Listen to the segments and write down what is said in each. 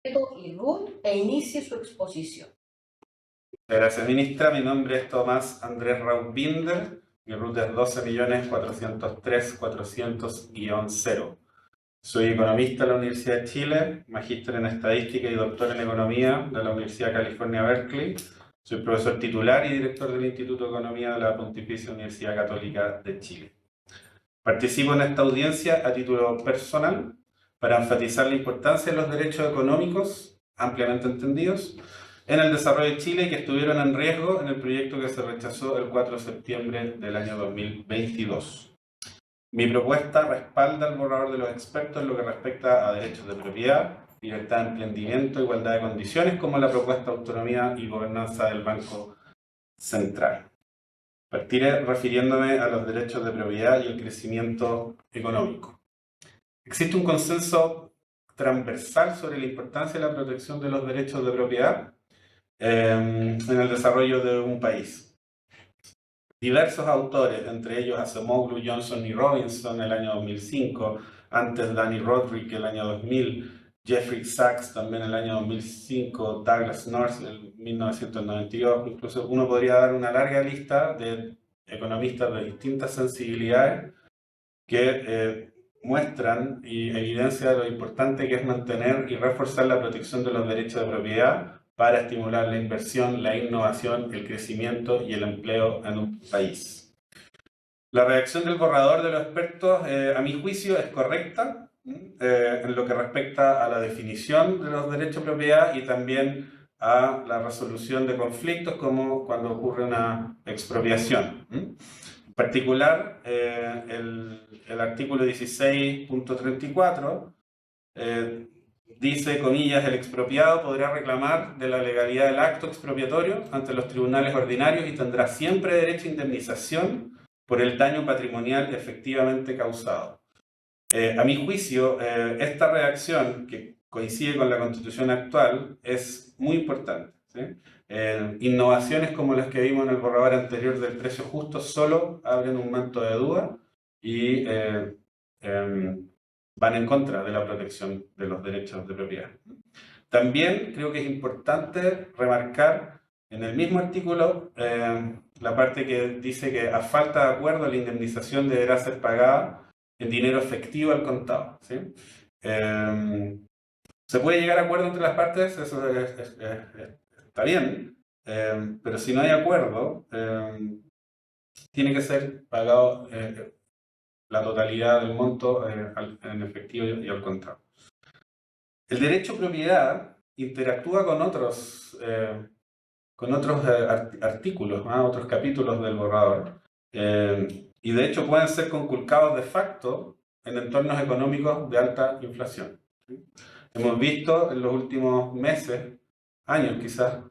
Y Ruth inicie su exposición. Gracias, ministra. Mi nombre es Tomás Andrés Raúl Binder. Mi RUT es 12.403.400-0. Soy economista de la Universidad de Chile, magíster en Estadística y doctor en Economía de la Universidad de California, Berkeley. Soy profesor titular y director del Instituto de Economía de la Pontificia Universidad Católica de Chile. Participo en esta audiencia a título personal para enfatizar la importancia de los derechos económicos, ampliamente entendidos, en el desarrollo de Chile y que estuvieron en riesgo en el proyecto que se rechazó el 4 de septiembre del año 2022. Mi propuesta respalda el borrador de los expertos en lo que respecta a derechos de propiedad, libertad de emprendimiento, igualdad de condiciones, como la propuesta de autonomía y gobernanza del Banco Central. Partiré refiriéndome a los derechos de propiedad y el crecimiento económico. Existe un consenso transversal sobre la importancia de la protección de los derechos de propiedad en el desarrollo de un país. Diversos autores, entre ellos Acemoglu, Johnson y Robinson en el año 2005, antes Danny Roderick el año 2000, Jeffrey Sachs también en el año 2005, Douglas North en 1992, incluso uno podría dar una larga lista de economistas de distintas sensibilidades que muestran y evidencian lo importante que es mantener y reforzar la protección de los derechos de propiedad para estimular la inversión, la innovación, el crecimiento y el empleo en un país. La redacción del borrador de los expertos, a mi juicio, es correcta en lo que respecta a la definición de los derechos de propiedad y también a la resolución de conflictos como cuando ocurre una expropiación. En particular, el artículo 16.34 dice, comillas, el expropiado podrá reclamar de la legalidad del acto expropiatorio ante los tribunales ordinarios y tendrá siempre derecho a indemnización por el daño patrimonial efectivamente causado. A mi juicio, esta redacción, que coincide con la Constitución actual, es muy importante, ¿sí? Innovaciones como las que vimos en el borrador anterior del precio justo solo abren un manto de duda y van en contra de la protección de los derechos de propiedad. También creo que es importante remarcar en el mismo artículo la parte que dice que a falta de acuerdo la indemnización deberá ser pagada en dinero efectivo al contado, ¿sí? Se puede llegar a acuerdo entre las partes, eso está bien, pero si no hay acuerdo, tiene que ser pagado la totalidad del monto en efectivo y al contado. El derecho a propiedad interactúa con otros artículos, otros capítulos del borrador, y de hecho pueden ser conculcados de facto en entornos económicos de alta inflación. Hemos visto en los últimos meses, años quizás,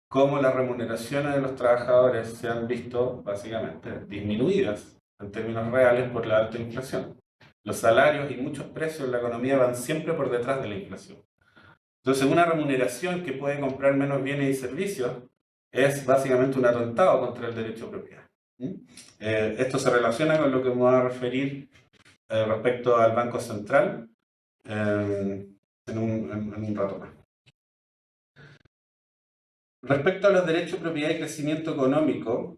cómo las remuneraciones de los trabajadores se han visto básicamente disminuidas en términos reales por la alta inflación. Los salarios y muchos precios en la economía van siempre por detrás de la inflación. Entonces, una remuneración que puede comprar menos bienes y servicios es básicamente un atentado contra el derecho a propiedad. Esto se relaciona con lo que me voy a referir respecto al Banco Central en un rato más. Respecto a los derechos de propiedad y crecimiento económico,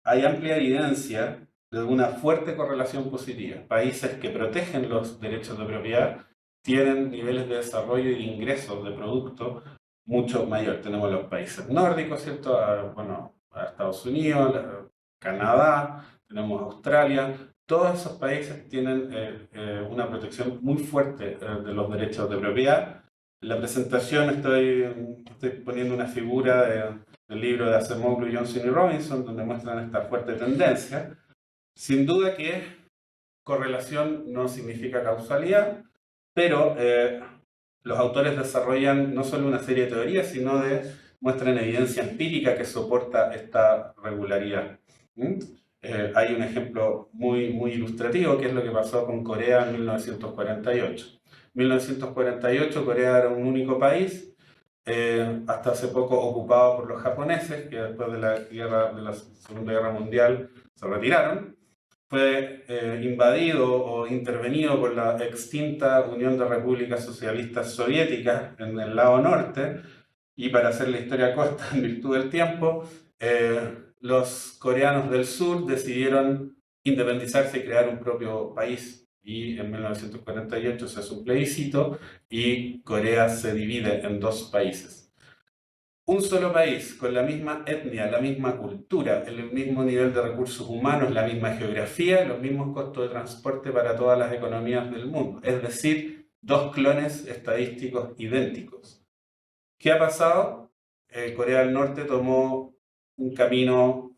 hay amplia evidencia de una fuerte correlación positiva. Países que protegen los derechos de propiedad tienen niveles de desarrollo y de ingresos de producto mucho mayor. Tenemos los países nórdicos, ¿cierto? A Estados Unidos, Canadá, tenemos Australia. Todos esos países tienen una protección muy fuerte de los derechos de propiedad. En la presentación estoy poniendo una figura del libro de Acemoglu, Johnson y Robinson, donde muestran esta fuerte tendencia. Sin duda que correlación no significa causalidad, pero los autores desarrollan no solo una serie de teorías, sino muestran evidencia empírica que soporta esta regularidad. Hay un ejemplo muy ilustrativo, que es lo que pasó con Corea en 1948. En 1948 Corea era un único país, hasta hace poco ocupado por los japoneses, que después de la Segunda Guerra Mundial se retiraron. fue invadido o intervenido por la extinta Unión de Repúblicas Socialistas Soviéticas en el lado norte, y para hacer la historia corta en virtud del tiempo, los coreanos del sur decidieron independizarse y crear un propio país. Y en 1948 se hace un plebiscito y Corea se divide en dos países. Un solo país con la misma etnia, la misma cultura, el mismo nivel de recursos humanos, la misma geografía, los mismos costos de transporte para todas las economías del mundo. Es decir, dos clones estadísticos idénticos. ¿Qué ha pasado? Corea del Norte tomó un camino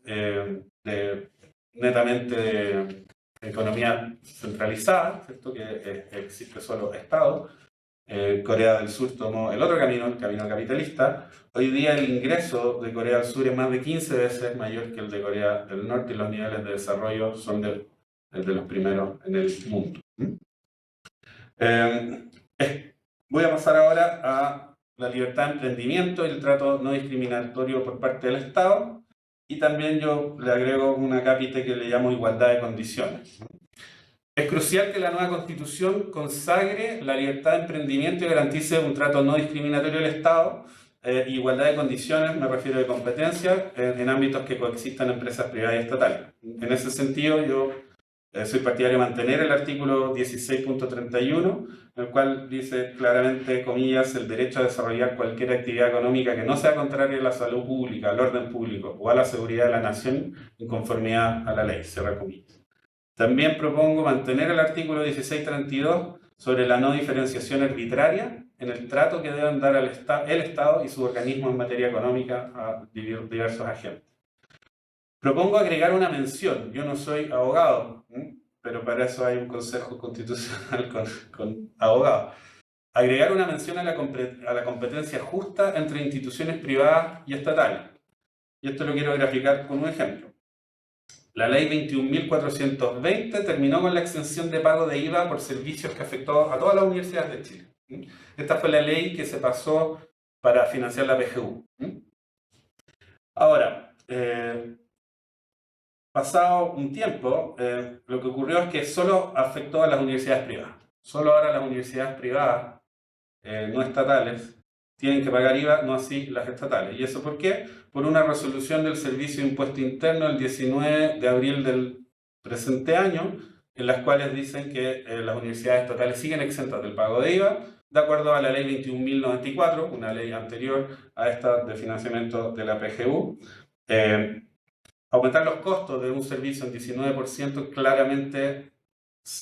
netamente de economía centralizada, ¿cierto? Que existe solo Estado. Corea del Sur tomó el otro camino, el camino capitalista. Hoy día el ingreso de Corea del Sur es más de 15 veces mayor que el de Corea del Norte y los niveles de desarrollo son de los primeros en el mundo. Voy a pasar ahora a la libertad de emprendimiento y el trato no discriminatorio por parte del Estado. Y también yo le agrego una cápita que le llamo igualdad de condiciones. Es crucial que la nueva Constitución consagre la libertad de emprendimiento y garantice un trato no discriminatorio del Estado. Igualdad de condiciones, me refiero de competencia, en ámbitos que coexistan empresas privadas y estatales. En ese sentido, yo soy partidario de mantener el artículo 16.31, en el cual dice claramente, comillas, el derecho a desarrollar cualquier actividad económica que no sea contraria a la salud pública, al orden público o a la seguridad de la nación en conformidad a la ley, cierra comillas. También propongo mantener el artículo 16.32 sobre la no diferenciación arbitraria en el trato que deben dar el Estado y sus organismos en materia económica a diversos agentes. Propongo agregar una mención. Yo no soy abogado, pero para eso hay un consejo constitucional con abogados. Agregar una mención a la competencia justa entre instituciones privadas y estatales. Y esto lo quiero graficar con un ejemplo. La ley 21.420 terminó con la exención de pago de IVA por servicios que afectó a todas las universidades de Chile. Esta fue la ley que se pasó para financiar la PGU. Ahora, pasado un tiempo, lo que ocurrió es que solo afectó a las universidades privadas. Solo ahora las universidades privadas, no estatales, tienen que pagar IVA, no así las estatales. ¿Y eso por qué? Por una resolución del Servicio de Impuesto Interno el 19 de abril del presente año, en las cuales dicen que las universidades estatales siguen exentas del pago de IVA, de acuerdo a la ley 21.094, una ley anterior a esta de financiamiento de la PGU. Aumentar los costos de un servicio en 19% claramente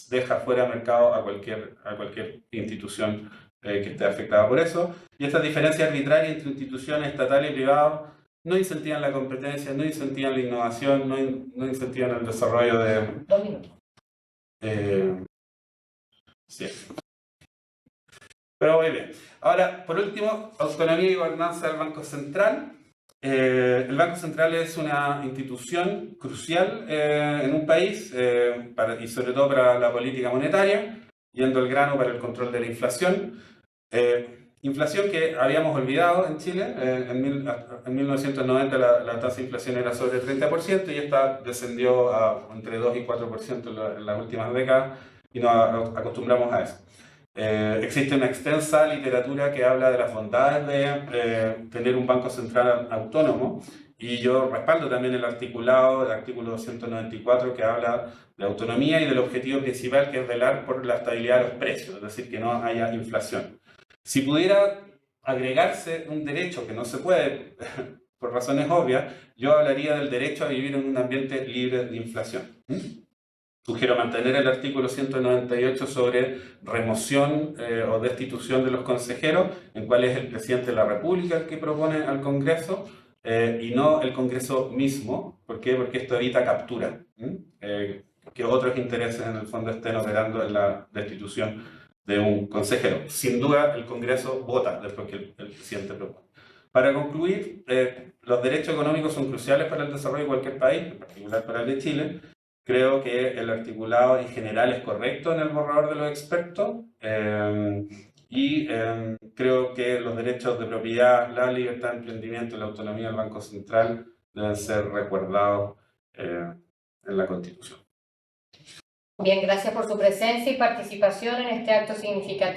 deja fuera de mercado a cualquier institución que esté afectada por eso. Y estas diferencias arbitrarias entre instituciones estatales y privadas no incentivan la competencia, no incentivan la innovación, no incentivan el desarrollo de... 2 minutos. Sí. Pero muy bien. Ahora, por último, autonomía y gobernanza del Banco Central. El Banco Central es una institución crucial en un país y sobre todo para la política monetaria, yendo al grano para el control de la inflación. Inflación que habíamos olvidado en Chile. En 1990 la tasa de inflación era sobre 30% y esta descendió a entre 2 y 4% en las últimas décadas y nos acostumbramos a eso. Existe una extensa literatura que habla de las bondades de tener un banco central autónomo y yo respaldo también el artículo 294 que habla de autonomía y del objetivo principal que es velar por la estabilidad de los precios, es decir, que no haya inflación. Si pudiera agregarse un derecho que no se puede por razones obvias, yo hablaría del derecho a vivir en un ambiente libre de inflación. Sugiero mantener el artículo 198 sobre remoción o destitución de los consejeros, en cual es el presidente de la República el que propone al Congreso y no el Congreso mismo. ¿Por qué? Porque esto evita captura, que otros intereses en el fondo estén operando en la destitución de un consejero. Sin duda el Congreso vota después que el presidente propone. Para concluir, los derechos económicos son cruciales para el desarrollo de cualquier país, en particular para el de Chile. Creo que el articulado en general es correcto en el borrador de los expertos y creo que los derechos de propiedad, la libertad de emprendimiento y la autonomía del Banco Central deben ser resguardados en la Constitución. Bien, gracias por su presencia y participación en este acto significativo.